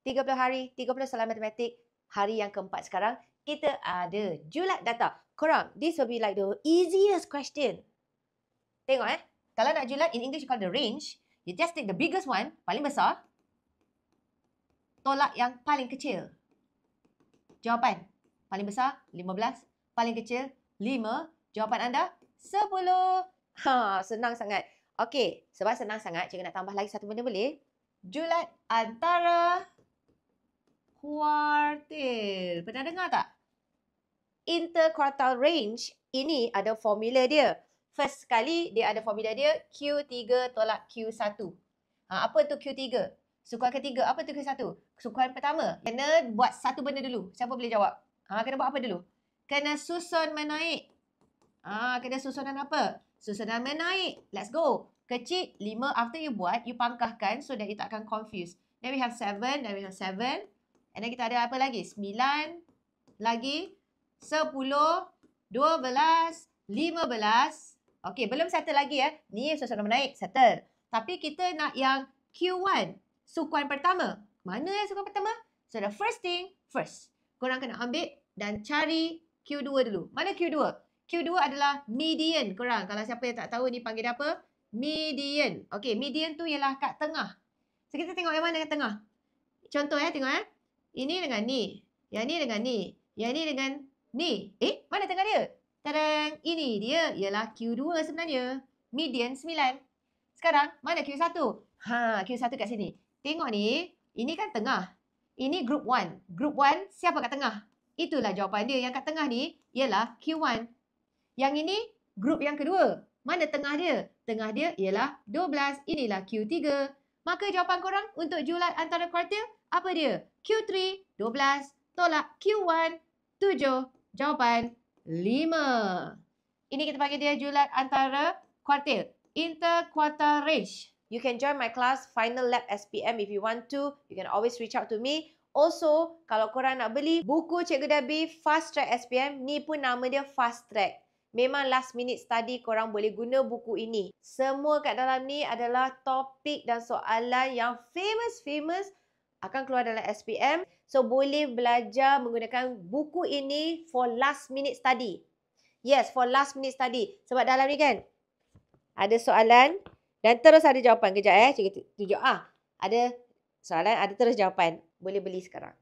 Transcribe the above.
30 hari, 30 soalan matematik. Hari yang keempat sekarang, kita ada julat data. Korang, this will be like the easiest question. Tengok kalau nak julat, in English called the range, you just take the biggest one, paling besar, tolak yang paling kecil. Jawapan, paling besar 15, paling kecil 5. Jawapan anda 10. Senang sangat. Okey, sebab senang sangat, cikgu nak tambah lagi satu benda boleh? Julat antara kuartil. Pernah dengar tak? Interquartile range, ini ada formula dia. First sekali, dia ada formula dia, Q3 tolak Q1. Apa tu Q3? Sukuan ketiga, apa tu Q1? Sukuan pertama, kena buat satu benda dulu. Siapa boleh jawab? Kena buat apa dulu? Kena susun menaik. Kena susunan apa? Susunan menaik. Let's go. Kecil 5, after you buat, you pangkahkan so that you tak akan confuse. Then we have 7, then we have 7. And then kita ada apa lagi? 9, lagi 10, 12, 15. Okey, belum settle lagi ya. Ni susunan menaik, settle. Tapi kita nak yang Q1, sukuan pertama. Mana yang sukuan pertama? So the first thing first. Korang kena ambil dan cari Q2 dulu. Mana Q2? Q2 adalah median korang. Kalau siapa yang tak tahu ni panggil apa? Median. Okey, median tu ialah kat tengah. So kita tengok yang mana kat tengah. Contoh tengok Ini dengan ni. Yang ni dengan ni. Yang ni dengan ni. Mana tengah dia? Tadang. Ini dia ialah Q2 sebenarnya. Median 9. Sekarang, mana Q1? Q1 kat sini. Tengok ni. Ini kan tengah. Ini group 1. Group 1, siapa kat tengah? Itulah jawapan dia. Yang kat tengah ni ialah Q1. Yang ini, group yang kedua. Mana tengah dia? Tengah dia ialah 12. Inilah Q3. Maka jawapan korang untuk julat antara kuartil, apa dia? Q3, 12, tolak Q1, 7. Jawapan 5. Ini kita panggil dia julat antara kuartil. Interquartile range. You can join my class Final Lab SPM if you want to. You can always reach out to me. Also, kalau korang nak beli buku Cikgu Debbie Fast Track SPM, ni pun nama dia Fast Track. Memang last minute study korang boleh guna buku ini. Semua kat dalam ni adalah topik dan soalan yang famous akan keluar dalam SPM. So, boleh belajar menggunakan buku ini for last minute study. Yes, for last minute study. Sebab dalam ni kan, ada soalan dan terus ada jawapan. Kejap cikgu tunjuk. Ada soalan, ada terus jawapan. Boleh beli sekarang.